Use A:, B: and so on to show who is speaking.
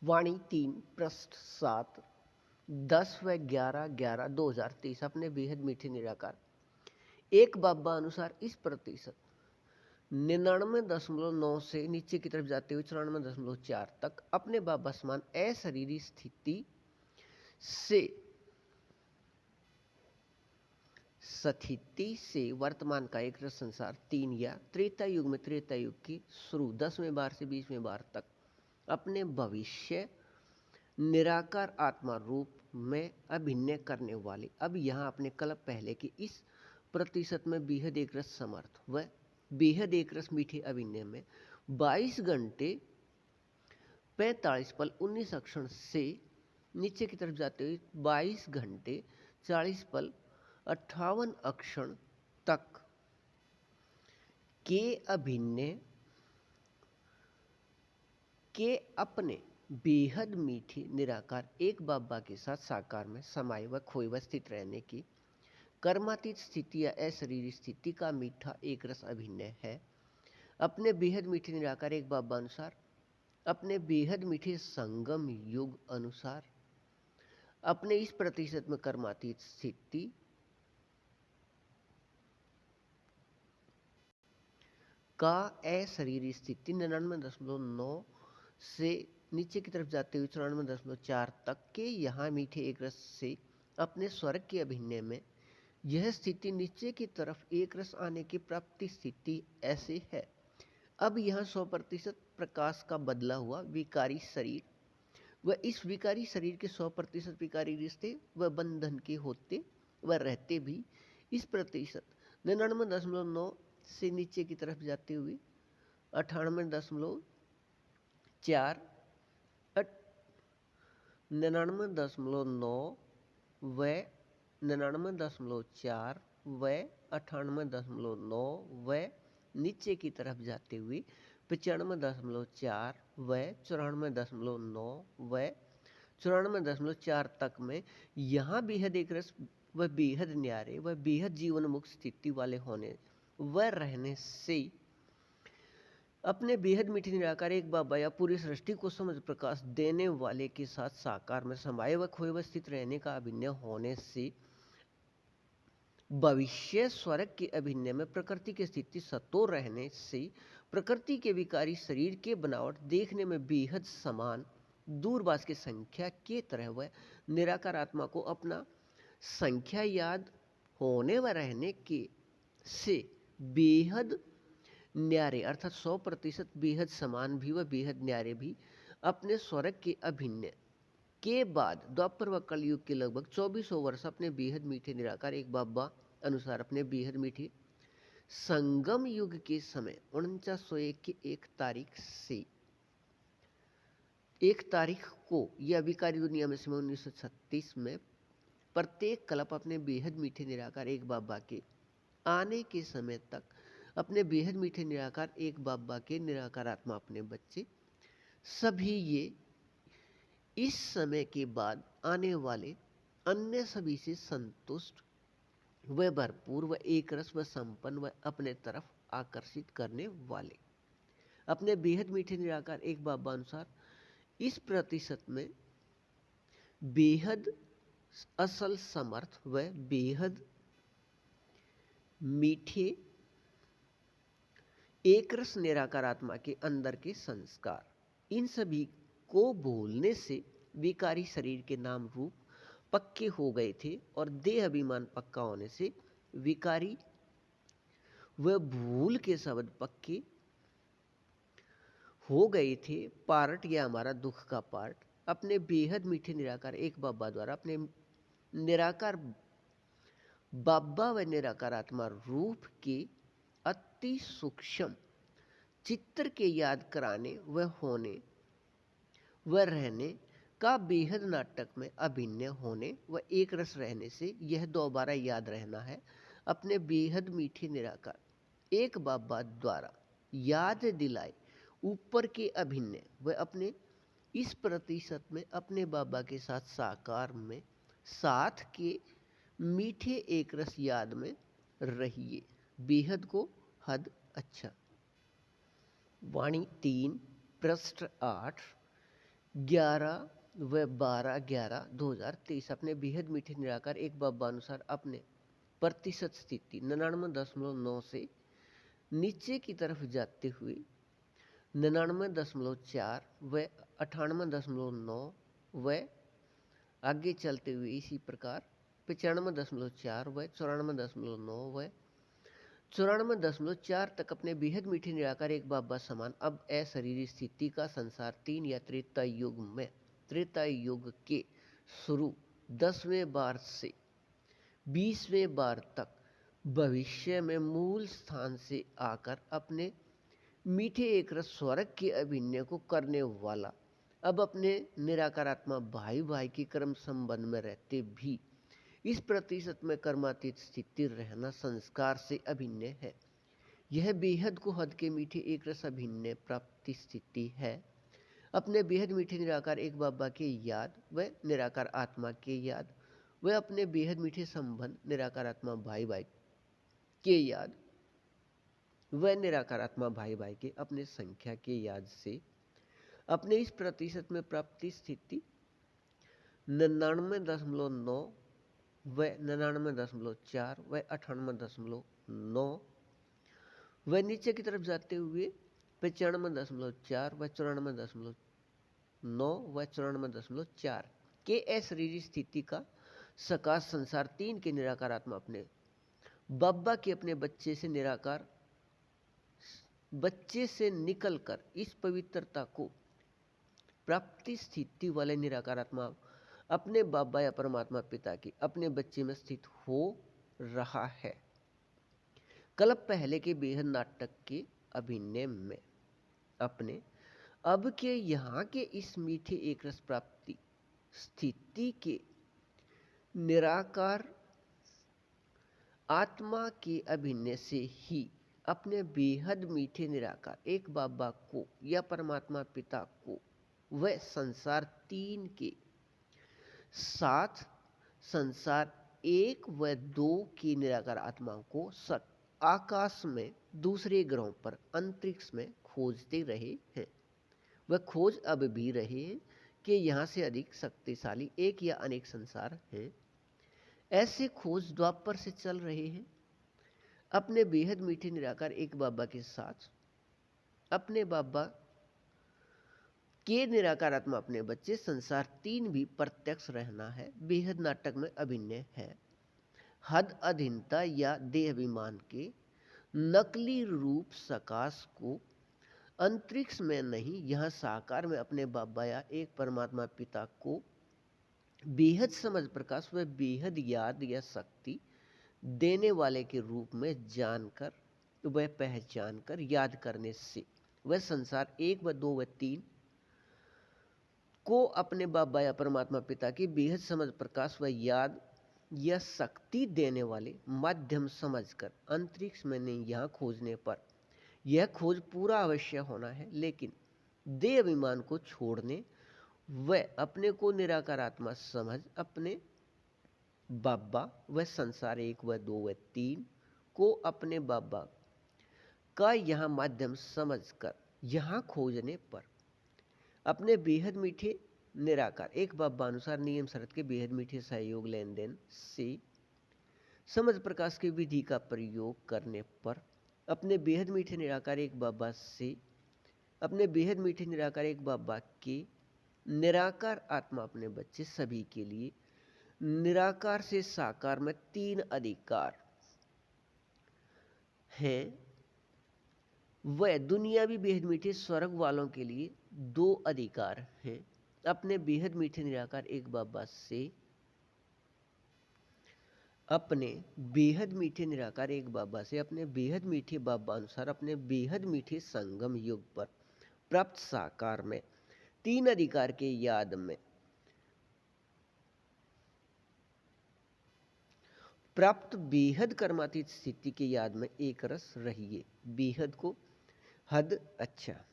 A: वाणी 3 पृष्ठ 7 10 व 11/11/2023 अपने बेहद मीठे निराकार एक बाबा अनुसार इस प्रतिशत 99.9 से नीचे की तरफ जाते हुए 94.4 तक अपने बाबा समान अशरीरी स्थिति से वर्तमान का एक रस संसार 3 या त्रेता युग में त्रेता युग की शुरू 10वें बार से 20वें बार तक अपने भविष्य निराकार आत्मा रूप में अभिनय करने वाले। अब यहाँ अपने कल्प पहले की इस प्रतिशत में बेहद एक रस समर्थ व बेहद एक रस मीठे अभिनय में 22 घंटे 45 पल 19 अक्षण से नीचे की तरफ जाते हुए 22 घंटे 40 पल 58 अक्षण तक के अभिनय के अपने बेहद मीठी निराकार एक बाबा के साथ साकार में समाये व खोए व स्थित रहने की कर्मातीत स्थिति या अशरीरी स्थिति का मीठा एक रस अभिनय है। अपने बेहद मीठे निराकार एक बाबा अनुसार अपने बेहद मीठे संगम युग अनुसार अपने इस प्रतिशत में कर्मातीत स्थिति का अशरीरी स्थिति 99.9 से नीचे की तरफ जाते हुए 94.4 तक के यहाँ मीठे एक रस से अपने स्वर्ग के अभिनय में यह स्थिति नीचे की तरफ एक रस आने की प्राप्ति स्थिति ऐसे है। अब यहाँ 100% प्रकाश का बदला हुआ विकारी शरीर व इस विकारी शरीर के 100% विकारी रिश्ते व बंधन के होते व रहते भी इस प्रतिशत 99.9 से नीचे की तरफ जाते हुए 98.4 99.9 व 99.4 व 98.9 व नीचे की तरफ जाते हुए 95.4 व 94.9 व 94.4 तक में यहाँ बेहद एक रस व बेहद न्यारे व बेहद जीवन मुक्त स्थिति वाले होने व रहने से अपने बेहद मीठे निराकार एक बाबा या पूरी सृष्टि को समझ प्रकाश देने वाले के साथ साकार में समाये व खोए व स्थित रहने का अभिनय होने से भविष्य स्वर्ग के अभिनय में प्रकृति की स्थिति सतो रहने से प्रकृति के विकारी शरीर के बनावट देखने में बेहद समान दूरभाष की संख्या के तरह वह निराकार आत्मा को अपना संख्या याद होने व रहने के से बेहद न्यारे अर्थात 100% बेहद समान भी व बेहद न्यारे भी अपने स्वर्ग के अभिनय के बाद द्वापर व कलयुग के लगभग 2400 वर्ष अपने बेहद मीठे निराकार एक बाबा अनुसार अपने बेहद मीठे संगम युग के समय 4901 की 1 तारीख को यह विकारी दुनिया में समय 1936 में प्रत्येक कल्प अपने बेहद मीठे निराकार एक बाबा के आने के समय तक अपने बेहद मीठे निराकार एक बाबा के निराकार आत्मा अपने बच्चे सभी ये इस समय के बाद आने वाले अन्य सभी से संतुष्ट व भरपूर व एक रस व संपन्न व अपने तरफ आकर्षित करने वाले अपने बेहद मीठे निराकार एक बाबा अनुसार इस प्रतिशत में बेहद असल समर्थ व बेहद मीठे एक रस निराकार आत्मा के अंदर के संस्कार इन सभी को भूलने से विकारी शरीर के नाम रूप पक्के हो गए थे और देह अभिमान पक्का होने से विकारी व भूल के शब्द पक्के हो गए थे। पार्ट या हमारा दुख का पार्ट अपने बेहद मीठे निराकार एक बाबा द्वारा अपने निराकार बाबा व निराकार आत्मा रूप के अति सूक्ष्म चित्र के याद कराने व होने व रहने का बेहद नाटक में अभिनय होने व एक रस रहने से यह दोबारा याद रहना है। अपने बेहद मीठे निराकार एक बाबा द्वारा याद दिलाए ऊपर के अभिनय व अपने इस प्रतिशत में अपने बाबा के साथ साकार में साथ के मीठे एक रस याद में रहिए। बेहद को हद अच्छा। वाणी 3 पृष्ठ 8 11 व 12/11/2023 अपने बेहद मीठे निराकार एक बाबा अनुसार अपने प्रतिशत स्थिति 99.9 से नीचे की तरफ जाते हुए 99.4 व 98.9 व आगे चलते हुए इसी प्रकार 95.4 व 94.9 व 94.4 तक अपने बेहद मीठे निराकार एक बाबा समान अब अशरीरी स्थिति का संसार 3 या त्रेता युग के शुरू 10वें बार से 20वें बार तक भविष्य में मूल स्थान से आकर अपने मीठे एक रस स्वर्ग के अभिनय को करने वाला अब अपने निराकारात्मा भाई भाई के कर्म संबंध में रहते भी इस प्रतिशत में कर्मातीत स्थिति रहना संस्कार से अभिन्न है। यह बेहद को हद के मीठे एक रस अभिन्न प्राप्ति स्थिति है। अपने बेहद मीठे निराकार एक बाबा के याद व निराकार आत्मा के याद व अपने बेहद मीठे संबंध निराकार आत्मा भाई भाई के याद व निराकार आत्मा भाई भाई के अपने संख्या के याद से अपने इस प्रतिशत में प्राप्ति स्थिति 99.9 व 99.4 व 98.9 व नीचे की तरफ जाते हुए 95.4 व 94.9 व 94.4 के अशरीरी स्थिति का सकाश संसार 3 के निराकार आत्मा अपने बाबा के अपने बच्चे से निकलकर इस पवित्रता को प्राप्ति स्थिति वाले निराकार आत्मा अपने बाबा या परमात्मा पिता की अपने बच्चे में स्थित हो रहा है। कल्प पहले के बेहद नाटक के अभिनय में अपने अब के यहाँ के इस मीठे एक रस प्राप्ति स्थिति के निराकार आत्मा के अभिनय से ही अपने बेहद मीठे निराकार एक बाबा को या परमात्मा पिता को वह संसार 3 के साथ संसार 1 व 2 की निराकार आत्माओं को आकाश में दूसरे ग्रहों पर अंतरिक्ष में खोजते रहे हैं। वह खोज अब भी रहे हैं कि यहाँ से अधिक शक्तिशाली एक या अनेक संसार हैं। ऐसे खोज द्वापर से चल रहे हैं। अपने बेहद मीठे निराकार एक बाबा के साथ अपने बाबा के निराकार आत्मा अपने बच्चे संसार 3 भी प्रत्यक्ष रहना है। बेहद नाटक में अभिनय है। हद अधीनता या देहाभिमान के नकली रूप सकाश को अंतरिक्ष में नहीं यहाँ साकार में अपने बाबा या एक परमात्मा पिता को बेहद समझ प्रकाश व बेहद याद या शक्ति देने वाले के रूप में जानकर वह पहचान कर याद करने से वह संसार 1 व 2 व 3 को अपने बाबा या परमात्मा पिता की बेहद समझ प्रकाश व याद या शक्ति देने वाले माध्यम समझकर अंतरिक्ष में नहीं यहाँ खोजने पर यह खोज पूरा अवश्य होना है। लेकिन देह अभिमान को छोड़ने व अपने को निराकार आत्मा समझ अपने बाबा व संसार 1 व 2 व 3 को अपने बाबा का यहाँ माध्यम समझकर यहाँ खोजने पर अपने बेहद मीठे निराकार एक बाबा अनुसार नियम शरत के बेहद मीठे सहयोग लेन देन से समझ प्रकाश की विधि का प्रयोग करने पर अपने बेहद मीठे निराकार एक बाबा से अपने बेहद मीठे निराकार एक बाबा के निराकार आत्मा अपने बच्चे सभी के लिए निराकार से साकार में 3 अधिकार हैं। वह दुनियावी बेहद मीठे स्वर्ग वालों के लिए 2 अधिकार हैं। अपने बेहद मीठे निराकार एक बाबा से अपने बेहद मीठे निराकार एक बाबा से अपने बेहद मीठे बाबा अनुसार अपने बेहद मीठे संगम युग पर प्राप्त साकार में 3 अधिकार के याद में प्राप्त बेहद कर्मातीत स्थिति के याद में एक रस रहिए। बेहद को हद अच्छा